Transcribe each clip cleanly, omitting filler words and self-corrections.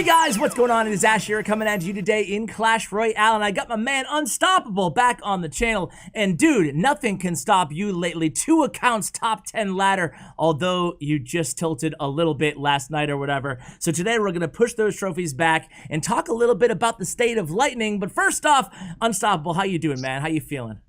Hey guys, what's going on? It is Ash here coming at you today in Clash Royale, and I got my man Unstoppable back on the channel. And dude, nothing can stop you lately. 2 accounts top 10 ladder, although you just tilted a little bit last night or whatever. So today we're gonna push those trophies back and talk a little bit about the state of Lightning. But first off, Unstoppable, how you doing, man? How you feeling?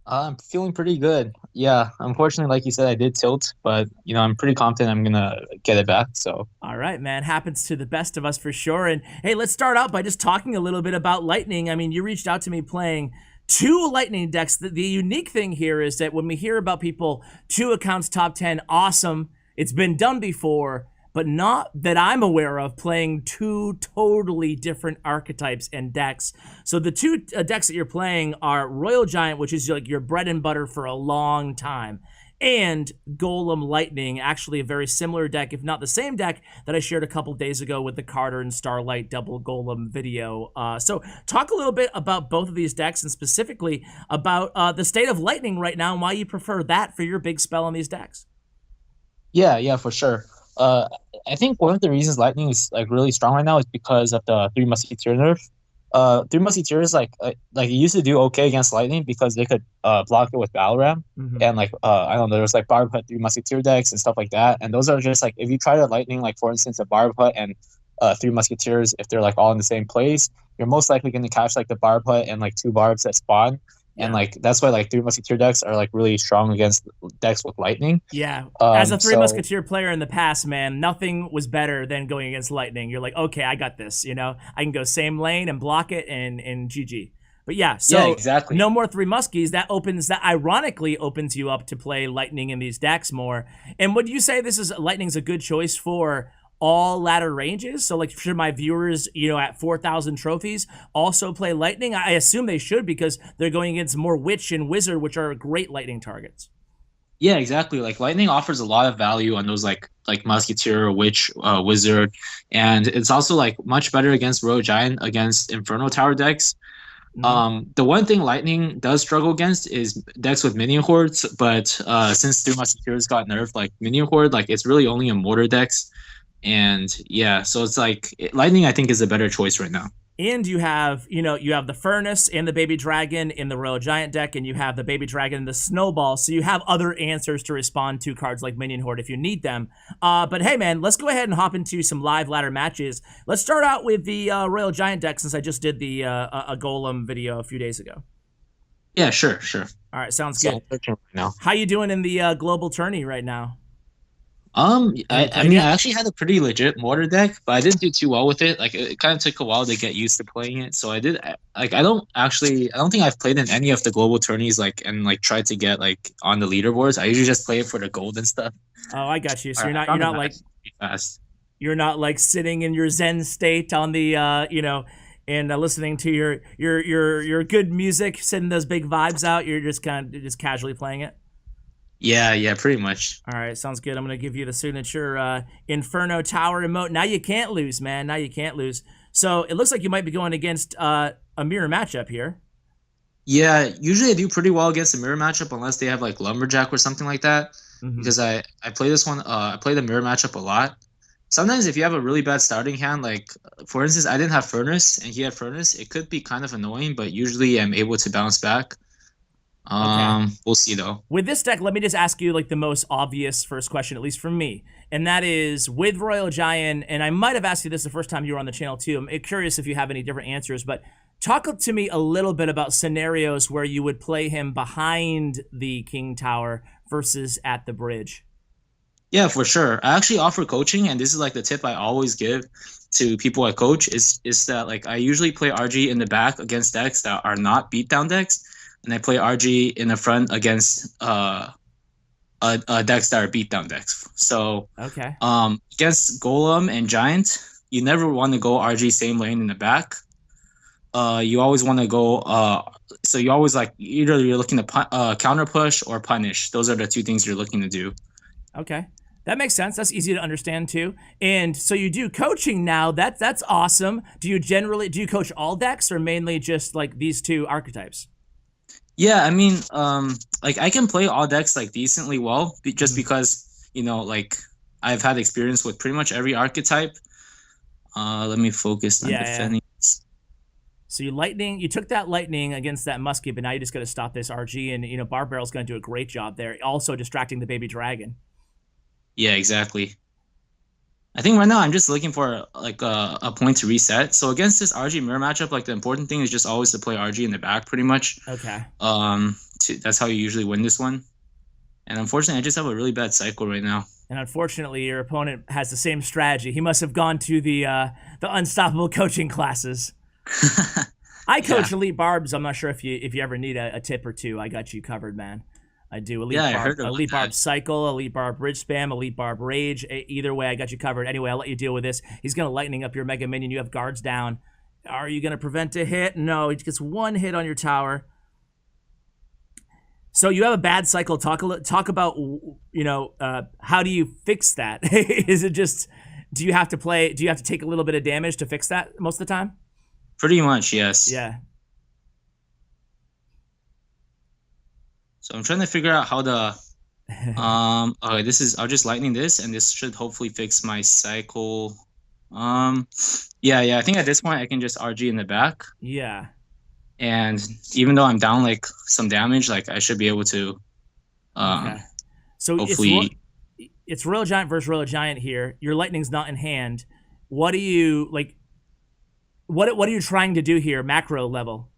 I'm feeling pretty good. Yeah, unfortunately, like you said, I did tilt, but I'm pretty confident I'm gonna get it back. So All right, man. Happens to the best of us for sure. And hey, let's start out by just talking a little bit about Lightning. I mean, you reached out to me playing 2 Lightning decks. The unique thing here is that when we hear about people, 2 accounts top 10, awesome. It's been done before, but not that I'm aware of, playing 2 totally different archetypes and decks. So the 2 decks that you're playing are Royal Giant, which is like your bread and butter for a long time, and Golem Lightning, actually a very similar deck, if not the same deck, that I shared a couple days ago with the Carter and Starlight double Golem video. So talk a little bit about both of these decks, and specifically about the state of Lightning right now and why you prefer that for your big spell on these decks. yeah, for sure. Uh, I think one of the reasons Lightning is like really strong right now is because of the Three Musketeer nerf. Three Musketeers like it used to do okay against Lightning because they could block it with Battle Ram, Mm-hmm. and I don't know, there was like Barb Hut Three Musketeer decks and stuff like that, and those are just like if you try to Lightning, like for instance a Barb Hut and Three Musketeers, if they're like all in the same place, you're most likely going to catch like the Barb Hut and like 2 barbs that spawn. And Yeah. like that's why like Three Musketeer decks are like really strong against decks with Lightning. Yeah, as a Um, Three so Musketeer player in the past, man, nothing was better than going against Lightning. You're like, okay, I got this. You know, I can go same lane and block it, and GG. But yeah, yeah, so exactly. no more Three Muskies. That ironically opens you up to play Lightning in these decks more. And would you say this is Lightning's a good choice for all ladder ranges? So like, should my viewers, at 4,000 trophies also play Lightning? I assume they should, because they're going against more Witch and Wizard, which are great Lightning targets. Yeah, exactly. Like Lightning offers a lot of value on those like Musketeer, Witch, Wizard, and it's also like much better against Royal Giant against Inferno Tower decks. Mm-hmm. The one thing Lightning does struggle against is decks with minion hordes, but since Three Musketeers got nerfed, like minion horde, like it's really only in Mortar decks, and yeah, so it's like Lightning I think is a better choice right now. And you have the Furnace and the Baby Dragon in the Royal Giant deck, and you have the Baby Dragon and the Snowball, so you have other answers to respond to cards like Minion Horde if you need them. But hey, man, let's go ahead and hop into some live ladder matches. Let's start out with the Royal Giant deck, since I just did the a Golem video a few days ago. Yeah, sure. All right, sounds So good. I'm searching right now. How you doing in the global tourney right now? Have you I played mean, I yet? actually had a pretty legit mortar deck, but I didn't do too well with it. Like, it kind of took a while to get used to playing it. So I don't think I've played in any of the global tourneys, like, and like tried to get like on the leaderboards. I usually just play it for the gold and stuff. Oh, I got you. So All you're right, I not found the map pretty fast. sitting in your zen state on the and listening to your good music, sending those big vibes out. You're just kind of just casually playing it. Yeah, pretty much. All right, sounds good. I'm gonna give you the signature Inferno Tower emote. Now you can't lose, man. Now you can't lose. So it looks like you might be going against a mirror matchup here. Yeah, usually I do pretty well against the mirror matchup unless they have like lumberjack or something like that. Mm-hmm. Because I play this one. I play the mirror matchup a lot. Sometimes if you have a really bad starting hand, like for instance, I didn't have furnace and he had furnace, it could be kind of annoying. But usually I'm able to bounce back. Okay. We'll see though. With this deck, let me just ask you like the most obvious first question, at least from me. And that is with Royal Giant, and I might have asked you this the first time you were on the channel too. I'm curious if you have any different answers, but talk to me a little bit about scenarios where you would play him behind the King Tower versus at the bridge. Yeah, for sure. I actually offer coaching, and this is like the tip I always give to people I coach is that like I usually play RG in the back against decks that are not beatdown decks, and I play RG in the front against decks that are beatdown decks. So Okay. against Golem and Giant, you never want to go RG same lane in the back. You always want to go. So you always like either you're looking to counter push or punish. Those are the 2 things you're looking to do. Okay. That makes sense. That's easy to understand too. And so you do coaching now. That's awesome. Do you coach all decks or mainly just like these 2 archetypes? Yeah, I mean, like I can play all decks like decently well, just Mhm. because like I've had experience with pretty much every archetype. Let me focus on Yeah, defending. So you took that lightning against that musket, but now you just got to stop this RG, and Barb Barrel's going to do a great job there, also distracting the baby dragon. Yeah, exactly. I think right now I'm just looking for like a point to reset. So against this RG mirror matchup, like the important thing is just always to play RG in the back, pretty much. Okay. That's how you usually win this one. And unfortunately, I just have a really bad cycle right now. And unfortunately, your opponent has the same strategy. He must have gone to the unstoppable coaching classes. I coach Elite Barbs. I'm not sure if you ever need a tip or two. I got you covered, man. I do. Elite Barb Cycle, Elite Barb Bridge Spam, Elite Barb Rage. Either way, I got you covered. Anyway, I'll let you deal with this. He's going to lightning up your Mega Minion. You have guards down. Are you going to prevent a hit? No, he gets one hit on your tower. So you have a bad cycle. Talk about, how do you fix that? Is it just, do you have to take a little bit of damage to fix that most of the time? Pretty much, yes. Yeah. So I'm trying to figure out how to okay, I'll just lightning this, and this should hopefully fix my cycle. I think at this point I can just RG in the back. Yeah. And even though I'm down like some damage, like I should be able to okay. So hopefully it's Royal Giant versus Royal Giant here. Your lightning's not in hand. What do you like? What are you trying to do here, macro level?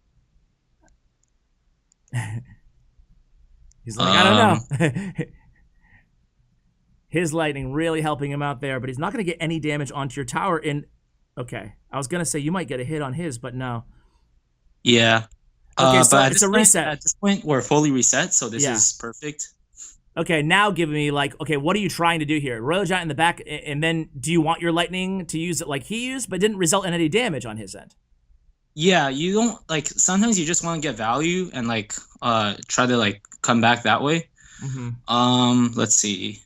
He's like, I don't know. His lightning really helping him out there, but he's not going to get any damage onto your tower. Okay, I was going to say you might get a hit on his, but no. Yeah. Okay, so it's a reset. At this point, we're fully reset, so this is perfect. Okay, now give me what are you trying to do here? Royal Giant in the back, and then do you want your lightning to use it like he used, but didn't result in any damage on his end? Yeah, you don't sometimes you just want to get value and try to come back that way. Mm-hmm. Let's see.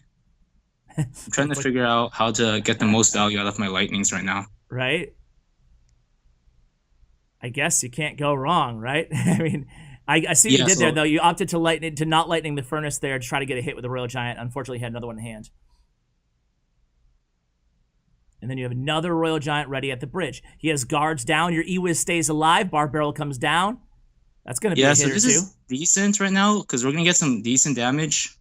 I'm trying to figure out how to get the most value out of my lightnings right now. Right. I guess you can't go wrong, right? I mean, I see what you did there, though. You opted to not lightning the furnace there to try to get a hit with the Royal Giant. Unfortunately, he had another one in hand. And then you have another Royal Giant ready at the bridge. He has guards down. Your E-Wiz stays alive. Barb Barrel comes down. That's going to be a hit or two. Yeah, so this is decent right now because we're going to get some decent damage.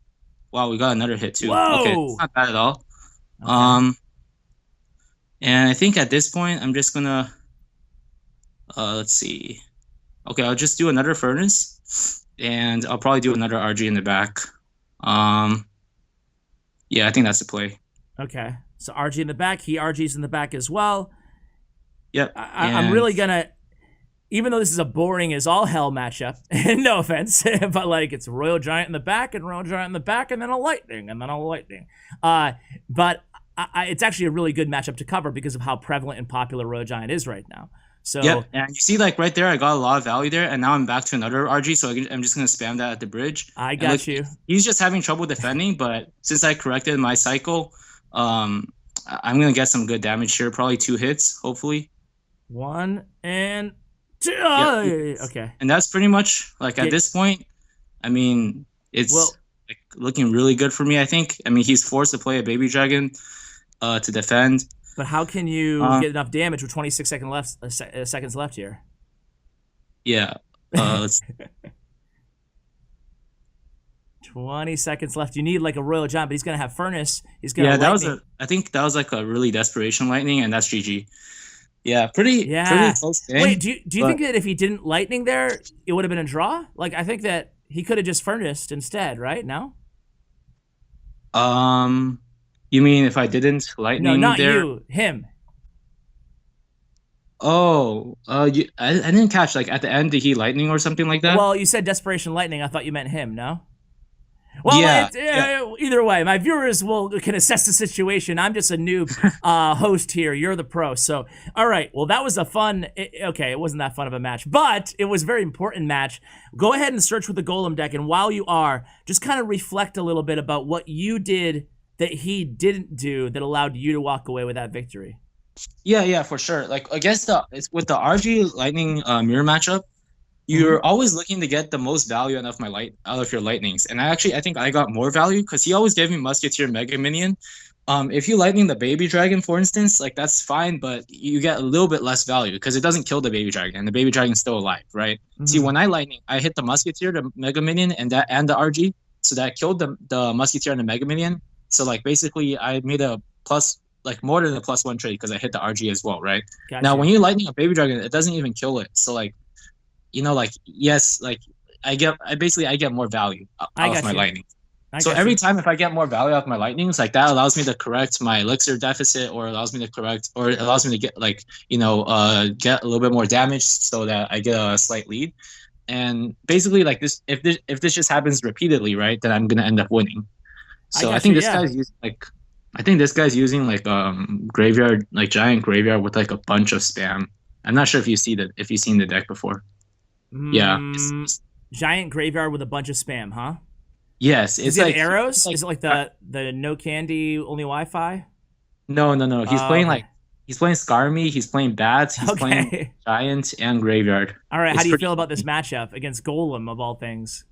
Wow, we got another hit, too. Whoa! Okay, it's not bad at all. Okay. And I think at this point, I'm just going to... let's see. Okay, I'll just do another furnace, and I'll probably do another RG in the back. Yeah, I think that's the play. Okay, so RG in the back. He RGs in the back as well. Yep. I'm really gonna, even though this is a boring as all hell matchup, no offense, but it's Royal Giant in the back and Royal Giant in the back, and then a lightning, and then a lightning. But it's actually a really good matchup to cover because of how prevalent and popular Royal Giant is right now. So yeah, and you see right there, I got a lot of value there, and now I'm back to another RG, so I'm just gonna spam that at the bridge. I got you. He's just having trouble defending, but since I corrected my cycle, I'm gonna get some good damage here. Probably 2 hits, hopefully. 1 and 2. Yep. Okay. And that's pretty much at this point. I mean, it's looking really good for me. I think. I mean, he's forced to play a baby dragon to defend. But how can you get enough damage with 26 seconds left here? Yeah. 20 seconds left. You need a Royal Giant, but he's gonna have Furnace. He's gonna. Yeah, I think that was a really desperation lightning, and that's GG. Yeah, pretty close game. Wait, do you think that if he didn't lightning there, it would have been a draw? I think that he could have just furnace instead, right? No. You mean if I didn't lightning there? No, not you. Him. Oh, I didn't catch. At the end, did he lightning or something like that? Well, you said desperation lightning. I thought you meant him. No. Well, either way, my viewers can assess the situation. I'm just a noob host here. You're the pro. So, all right. Well, that was a fun. It wasn't that fun of a match, but it was a very important match. Go ahead and search with the Golem deck, and while you are, just kind of reflect a little bit about what you did that he didn't do that allowed you to walk away with that victory. Yeah, for sure. I guess it's with the RG Lightning mirror matchup, you're always looking to get the most value out of your lightnings. And I think I got more value because he always gave me Musketeer Mega Minion, If you lightning the baby dragon, for instance, like that's fine, but you get a little bit less value because it doesn't kill the baby dragon, and the baby dragon's still alive, right? See, when I lightning, I hit the musketeer, the mega minion, and the RG, so that killed the musketeer and the mega minion. So like basically, I made a plus like more than a +1 trade because I hit the RG as well, right? Gotcha. Now when you lightning a baby dragon, it doesn't even kill it. So like, like yes, like I get more value out of my lightning. So every time if I get more value out of my lightnings, like that allows me to correct my elixir deficit, or allows me to get like get a little bit more damage so that I get a slight lead. And basically like this, if this just happens repeatedly, right, then I'm gonna end up winning. So I think this guy's using like graveyard, like giant graveyard with like a bunch of spam. I'm not sure if you've seen the deck before. Yeah. Giant graveyard with a bunch of spam, huh? Yes, it's like arrows. Is it like the no candy, only Wi-Fi? No. He's playing Skarmy. He's playing bats. He's playing giant and graveyard. All right, how do you feel about this matchup against Golem of all things?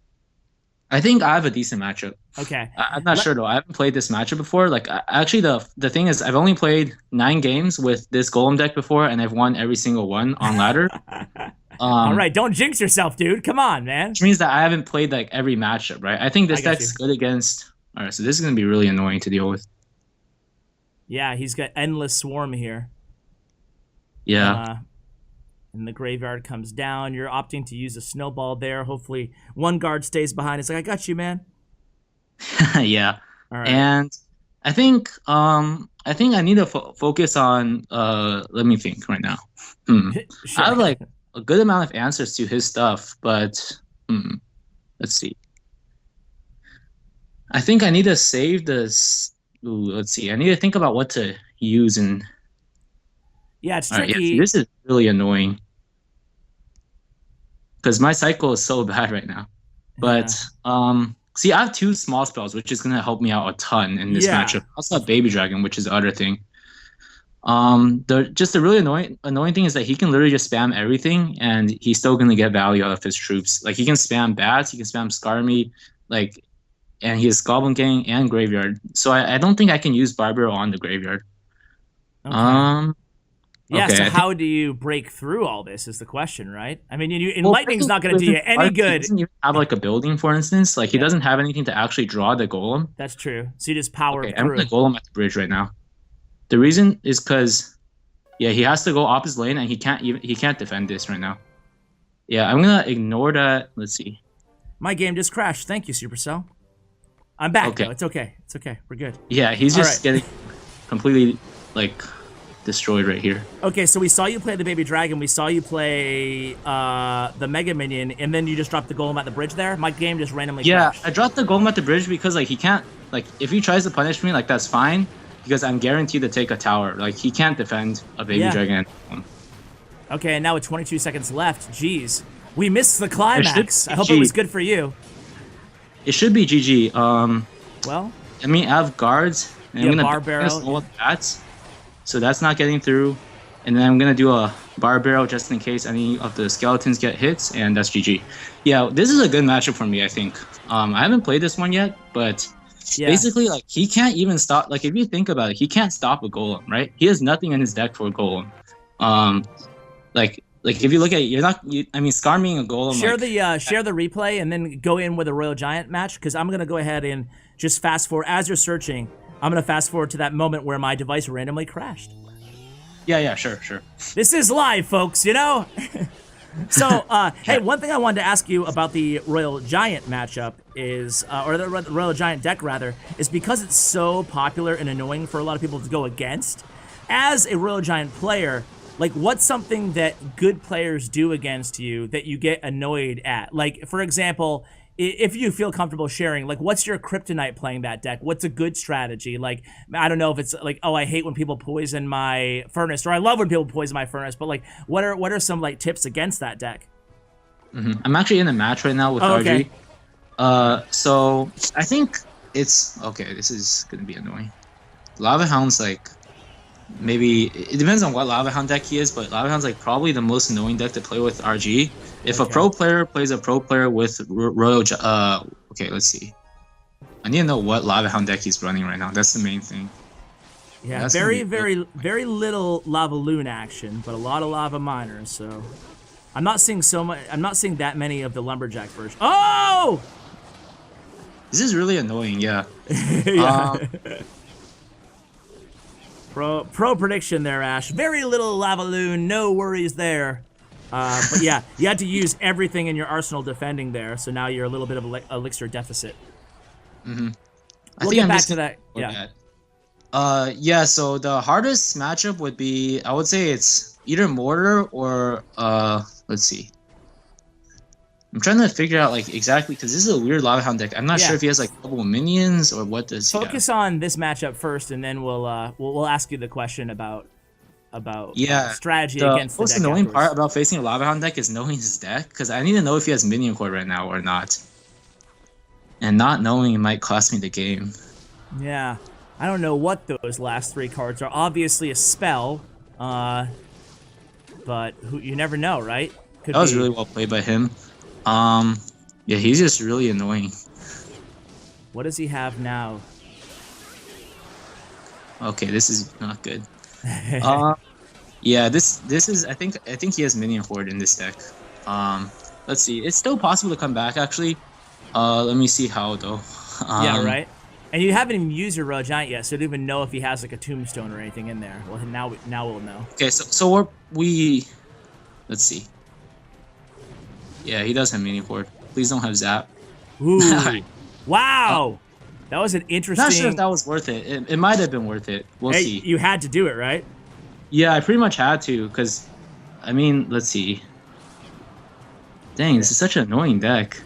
I think I have a decent matchup. Okay, I'm not sure though. I haven't played this matchup before. Like actually, the thing is, I've only played 9 games with this Golem deck before, and I've won every single one on ladder. All right, don't jinx yourself, dude. Come on, man. Which means that I haven't played like every matchup, right? I think this deck's good against. All right, so this is gonna be really annoying to deal with. Yeah, he's got endless swarm here. Yeah. And the graveyard comes down. You're opting to use a snowball there. Hopefully, one guard stays behind. It's like, I got you, man. Yeah. All right. And I think I need to focus on. Let me think right now. Sure. I have like a good amount of answers to his stuff, but let's see. I think I need to save this. Let's see. I need to think about what to use in. Yeah, it's tricky. Right, this is really annoying because my cycle is so bad right now. But see, I have 2 small spells, which is gonna help me out a ton in this matchup. I also have Baby Dragon, which is the other thing. The really annoying thing is that he can literally just spam everything, and he's still gonna get value out of his troops. Like he can spam bats, he can spam Skarmy, like, and he has Goblin Gang and Graveyard. So I don't think I can use Barbaro on the Graveyard. Okay. Yeah, so how do you break through all this is the question, right? I mean, Lightning's not going to do you any good. He doesn't even have like a building, for instance. Like he doesn't have anything to actually draw the Golem. That's true. So you just power through. I'm going to Golem at the bridge right now. The reason is because, he has to go opposite lane, and he can't defend this right now. Yeah, I'm going to ignore that. Let's see. My game just crashed. Thank you, Supercell. I'm back, though. It's okay. It's okay. We're good. Yeah, he's just getting completely, like, destroyed right here. Okay, so we saw you play the Baby Dragon. We saw you play the Mega Minion, and then you just dropped the Golem at the bridge there? My game just randomly crashed. I dropped the Golem at the bridge because, like, he can't... Like, if he tries to punish me, like, that's fine, because I'm guaranteed to take a tower. Like, he can't defend a Baby Dragon. Okay, and now with 22 seconds left, jeez. We missed the climax. I hope it was good for you. It should be GG. Well... I mean, I have guards. And I'm bar barrel. Slow bats. So that's not getting through. And then I'm going to do a bar barrel just in case any of the skeletons get hits, and that's GG. Yeah, this is a good matchup for me, I think. I haven't played this one yet, but basically, like, he can't even stop. Like, if you think about it, he can't stop a Golem, right? He has nothing in his deck for a Golem. Like if you look at it, I mean, Skarming a Golem. Share the replay and then go in with a Royal Giant match, because I'm going to go ahead and just fast forward. As you're searching, I'm going to fast forward to that moment where my device randomly crashed. Yeah, sure. This is live, folks, you know? So, hey, one thing I wanted to ask you about the Royal Giant matchup is, or the Royal Giant deck, rather, is because it's so popular and annoying for a lot of people to go against. As a Royal Giant player, like, what's something that good players do against you that you get annoyed at? Like, for example, if you feel comfortable sharing, like, what's your kryptonite playing that deck? What's a good strategy? Like, I don't know if it's like, oh, I hate when people poison my furnace, or I love when people poison my furnace, but like, what are some like tips against that deck? I'm actually in a match right now with RG. So I think it's okay. This is gonna be annoying. Lava Hound's like, maybe it depends on what Lava Hound deck he is, but Lava Hound's like probably the most annoying deck to play with RG. If a pro player plays a pro player with Royal okay, let's see. I need to know what Lava Hound deck he's running right now. That's the main thing. Yeah, That's gonna very, be good. very little lava loon action, but a lot of lava miners. So I'm not seeing so much. I'm not seeing that many of the lumberjack version. Oh, This is really annoying. Yeah. yeah. Pro prediction there, Ash. Very little lava loon. No worries there. But yeah, you had to use everything in your arsenal defending there. So now you're a little bit of a elixir deficit. We'll get back to that. Yeah. Yeah, so the hardest matchup would be, I would say it's either Mortar or let's see. I'm trying to figure out like exactly because this is a weird Lava Hound deck. I'm not sure if he has like double minions or what does he have. Focus on this matchup first, and then we'll ask you the question about strategy against the deck. The most annoying part about facing a Lava Hound deck is knowing his deck, because I need to know if he has minion core right now or not. And not knowing might cost me the game. Yeah. I don't know what those last 3 cards are. Obviously a spell, but you never know, right? That was really well played by him. Yeah, he's just really annoying. What does he have now? Okay, this is not good. Yeah, this is I think he has minion horde in this deck. Let's see. It's still possible to come back actually. Let me see how though. Yeah, right. And you haven't even used your Royal Giant yet, so you don't even know if he has like a tombstone or anything in there. Well, now we'll know. Okay, so we let's see. Yeah, he does have minion horde. Please don't have zap. Ooh. Wow. That was an interesting. Not sure if that was worth it. It might have been worth it. We'll see. You had to do it, right? Yeah, I pretty much had to, because, I mean, let's see. Dang, this is such an annoying deck.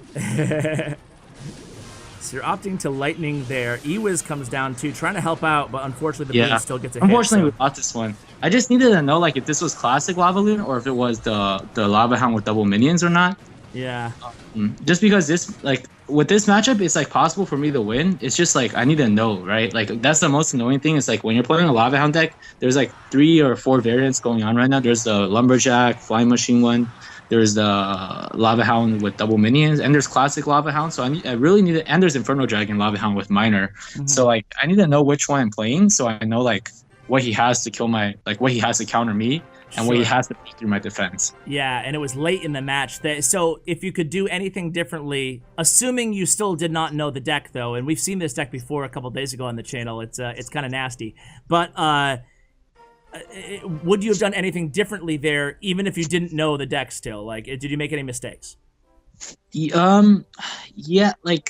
So you're opting to lightning there. Ewiz comes down too, trying to help out, but unfortunately the blue still gets a hit. Unfortunately, we lost this one. I just needed to know like if this was classic Lava Loon or if it was the Lava Hound with double minions or not. Yeah. Just because this, like, with this matchup, it's like possible for me to win. It's just like I need to know, right? Like that's the most annoying thing. Is like when you're playing a Lava Hound deck, there's like 3 or 4 variants going on right now. There's the Lumberjack, Flying Machine one. There's the Lava Hound with double minions, and there's classic Lava Hound. So I really need to, and there's Inferno Dragon Lava Hound with minor. So like I need to know which one I'm playing, so I know like what he has to kill my, like what he has to counter me, and what he has to push through my defense. Yeah, and it was late in the match. So if you could do anything differently, assuming you still did not know the deck though, and we've seen this deck before a couple days ago on the channel, it's kind of nasty. But would you have done anything differently there, even if you didn't know the deck still? Like, did you make any mistakes? Yeah, like,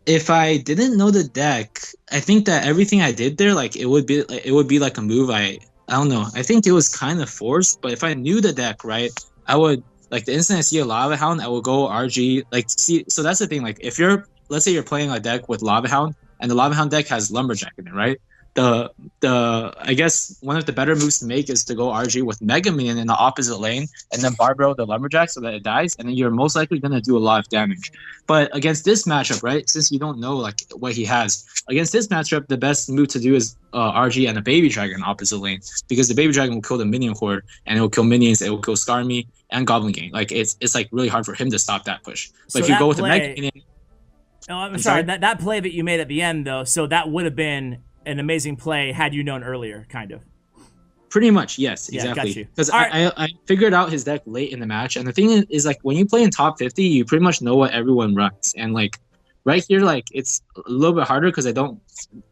if I didn't know the deck, I think that everything I did there, like, it would be like a move I don't know. I think it was kind of forced, but if I knew the deck, right, I would, like, the instant I see a Lava Hound, I will go RG, like, see, so that's the thing, like, if you're, let's say you're playing a deck with Lava Hound, and the Lava Hound deck has Lumberjack in it, right? I guess one of the better moves to make is to go RG with Mega Minion in the opposite lane and then barbell the Lumberjack so that it dies, and then you're most likely going to do a lot of damage. But against this matchup, right, since you don't know like what he has, against this matchup, the best move to do is RG and a Baby Dragon opposite lane, because the Baby Dragon will kill the Minion Horde, and it will kill minions, it will kill Skarmy and Goblin Gang. Like it's like really hard for him to stop that push. But so if you go with a Mega Minion... Oh, I'm sorry. That play that you made at the end, though, so that would have been an amazing play had you known earlier, kind of. Pretty much, yes, exactly. Yeah, got you. Because I figured out his deck late in the match, and the thing is like when you play in top 50, you pretty much know what everyone runs, and like right here, like it's a little bit harder because I don't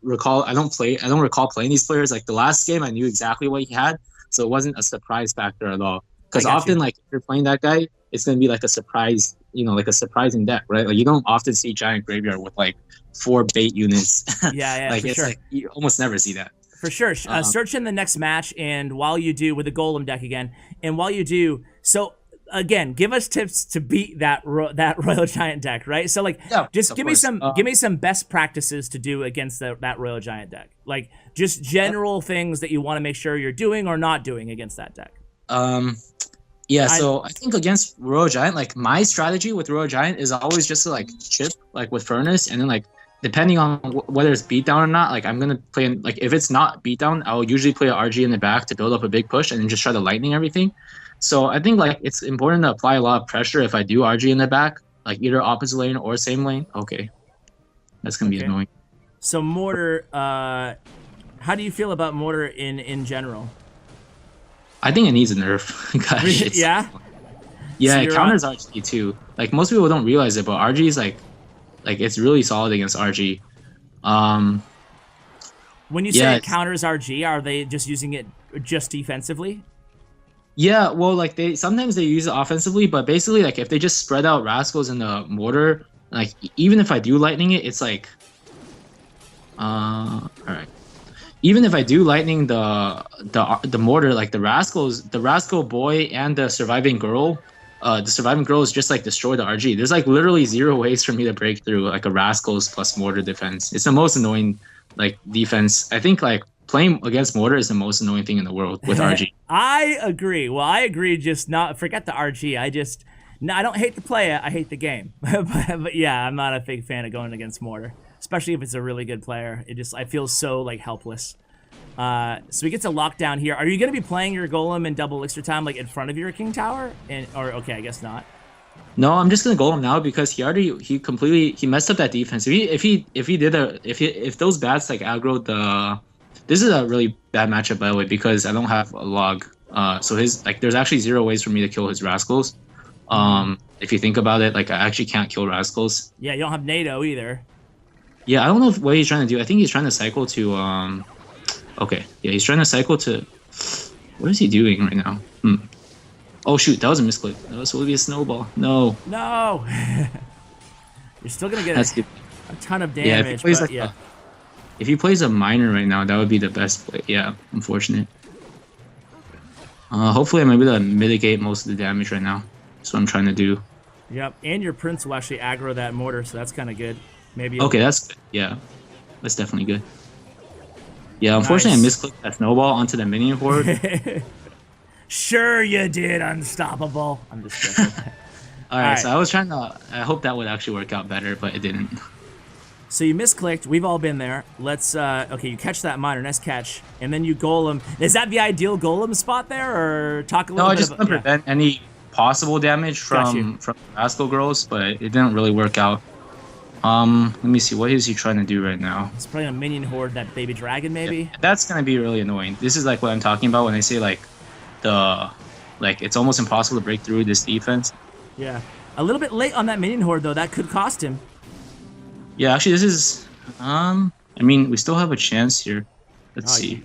recall playing these players. Like the last game, I knew exactly what he had, so it wasn't a surprise factor at all. Because often, like if you're playing that guy, it's gonna be like a surprise, like a surprising deck, right? Like you don't often see Giant Graveyard with like 4 bait units. Yeah, like for it's sure. like you almost never see that. For sure. Search in the next match, and while you do, with the Golem deck again, and while you do, so again, give us tips to beat that Royal Giant deck, right? So like, just give me some best practices to do against that Royal Giant deck. Like just general things that you want to make sure you're doing or not doing against that deck. Yeah, so I think against Royal Giant, like my strategy with Royal Giant is always just to like chip like with Furnace, and then like depending on whether it's beatdown or not, like I'm gonna play in, like if it's not beatdown, I'll usually play an RG in the back to build up a big push and then just try to lightning everything. So I think like it's important to apply a lot of pressure if I do RG in the back, like either opposite lane or same lane. Okay, that's gonna be annoying. So Mortar, how do you feel about Mortar in general? I think it needs a nerf. Gosh, Yeah? yeah, So it you're counters RG too. Like most people don't realize it, but RG is like it's really solid against RG. When you Yeah, say it counters RG, are they just using it just defensively? yeah. Well, like sometimes they use it offensively, but basically like if they just spread out rascals in the mortar, like even if I do lightning it, it's like, all right. Even if I do lightning the mortar, like the rascal boy and the surviving girl is just like destroy the RG. There's like literally 0 ways for me to break through like a rascals plus mortar defense. It's the most annoying like defense. I think like playing against mortar is the most annoying thing in the world with RG. I agree. Well, I agree. Just not forget the RG. No, I don't hate to play it. I hate the game. but yeah, I'm not a big fan of going against Mortar, especially if it's a really good player. I feel so like helpless. So we get to lockdown here. Are you going to be playing your Golem in double elixir time like in front of your King Tower? Or okay, I guess not. No, I'm just gonna Golem now because he completely messed up that defense. If those bats like aggroed the, this is a really bad matchup by the way because I don't have a log. So his like there's actually 0 ways for me to kill his rascals. If you think about it, like I actually can't kill rascals. Yeah, you don't have NATO either. Yeah, I don't know what he's trying to do. I think he's trying to cycle to okay, yeah, he's trying to cycle to. What is he doing right now? Oh shoot, that was a misclick. That was supposed to be a snowball. No. No. You're still gonna get a ton of damage. If he plays a miner right now, that would be the best play. Yeah, unfortunate. Hopefully I'm able to mitigate most of the damage right now. That's what I'm trying to do. Yep, and your prince will actually aggro that mortar, so that's kind of good. Maybe. Okay, that's good. Yeah, that's definitely good. Yeah, unfortunately I misclicked that snowball onto the minion horde. Sure you did, Unstoppable. I'm just joking. All right, so I was trying to. I hope that would actually work out better, but it didn't. So you misclicked. We've all been there. Let's. Okay, you catch that miner, nice catch, and then you golem. Is that the ideal golem spot there, or talk a little bit? No, I just want to prevent any possible damage from rascal girls, but it didn't really work out. Let me see. What is he trying to do right now? He's probably gonna minion horde that baby dragon, maybe. Yeah, that's gonna be really annoying. This is like what I'm talking about when I say like it's almost impossible to break through this defense. Yeah, a little bit late on that minion horde though. That could cost him. Yeah, actually, this is. I mean, we still have a chance here. Let's see.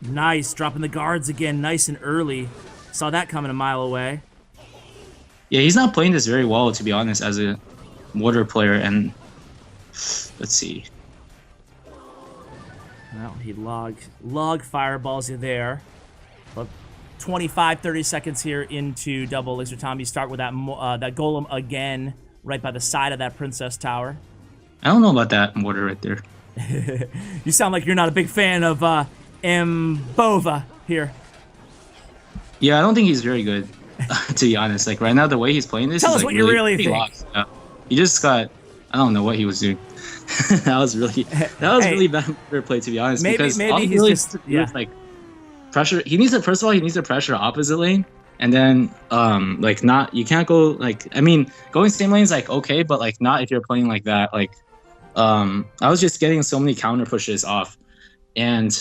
Nice, dropping the guards again, nice and early. Saw that coming a mile away. Yeah, he's not playing this very well, to be honest, as a mortar player. And let's see. Well, he log fireballs you there. But 25, 30 seconds here into double elixir time. You start with that golem again, right by the side of that princess tower. I don't know about that mortar right there. You sound like you're not a big fan of Mbova here. Yeah, I don't think he's very good, to be honest. Like right now, the way he's playing this, tell us what you really think. Yeah. He just got. I don't know what he was doing. that was really bad mortar play, to be honest. Maybe because he's really just like pressure. He needs to first of all he needs to pressure opposite lane, and then like not you can't go like I mean going same lane is like okay, but like not if you're playing like that. Like I was just getting so many counter pushes off, and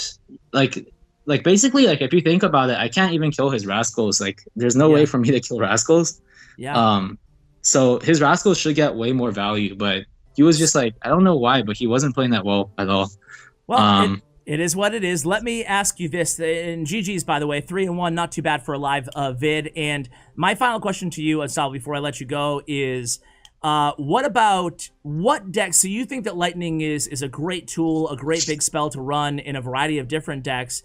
like basically like if you think about it, I can't even kill his rascals. Like there's no way for me to kill rascals. Yeah. So his rascals should get way more value, but he was just like I don't know why, but he wasn't playing that well at all. Well, it is what it is. Let me ask you this, and GG's by the way, 3-1, not too bad for a live vid. And my final question to you, Asal, before I let you go, is what decks? So you think that Lightning is a great tool, a great big spell to run in a variety of different decks.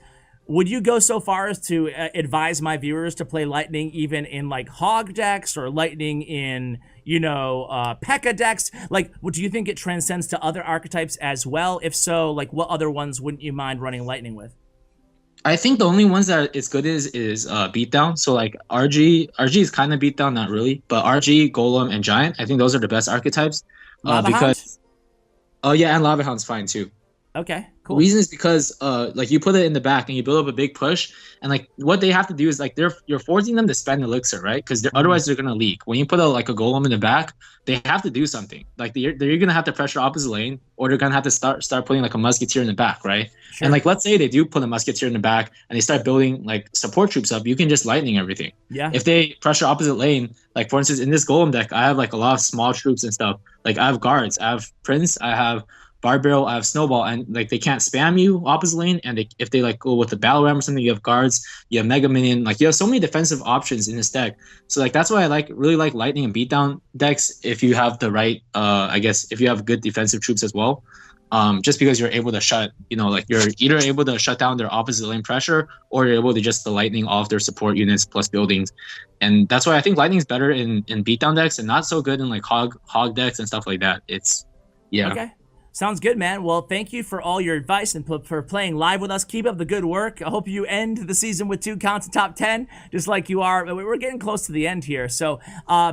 Would you go so far as to advise my viewers to play Lightning even in like Hog decks or Lightning in, P.E.K.K.A decks? Like, do you think it transcends to other archetypes as well? If so, like what other ones wouldn't you mind running Lightning with? I think the only ones that it's good is beatdown. So like RG is kind of beatdown, not really, but RG, Golem, and Giant. I think those are the best archetypes. Lava because Hound? Oh yeah, and Lava Hound's fine too. Okay, The cool. reason is because like you put it in the back and you build up a big push, and like what they have to do is like you're forcing them to spend elixir, right? Because Mm, otherwise they're gonna leak. When you put like a golem in the back, they have to do something. Like they're gonna have to pressure opposite lane, or they're gonna have to start putting like a musketeer in the back, right? And sure. like let's say they do put a musketeer in the back and they start building like support troops up, you can just lightning everything. Yeah. If they pressure opposite lane, like for instance in this golem deck, I have like a lot of small troops and stuff. Like I have guards, I have prince, I have Barbarrel, I have Snowball, and like they can't spam you opposite lane. And if they like go with the Battle Ram or something, you have guards, you have Mega Minion, like you have so many defensive options in this deck. So like that's why I really like Lightning and Beatdown decks if you have the right, I guess if you have good defensive troops as well. Just because you're able to like you're either able to shut down their opposite lane pressure or you're able to just the lightning off their support units plus buildings. And that's why I think Lightning's better in beatdown decks and not so good in like hog decks and stuff like that. Yeah. Okay. Sounds good, man. Well, thank you for all your advice and for playing live with us. Keep up the good work. I hope you end the season with 2 counts in top 10, just like you are. We're getting close to the end here. So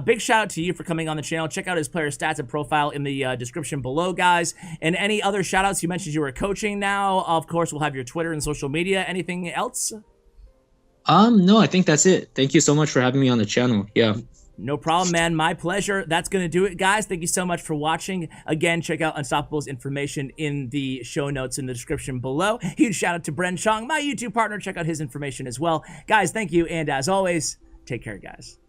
big shout out to you for coming on the channel. Check out his player stats and profile in the description below, guys. And any other shout outs? You mentioned you were coaching now. Of course, we'll have your Twitter and social media. Anything else? No, I think that's it. Thank you so much for having me on the channel. Yeah. No problem, man. My pleasure. That's going to do it, guys. Thank you so much for watching. Again, check out Unstoppable's information in the show notes in the description below. Huge shout out to Bren Chong, my YouTube partner. Check out his information as well. Guys, thank you. And as always, take care, guys.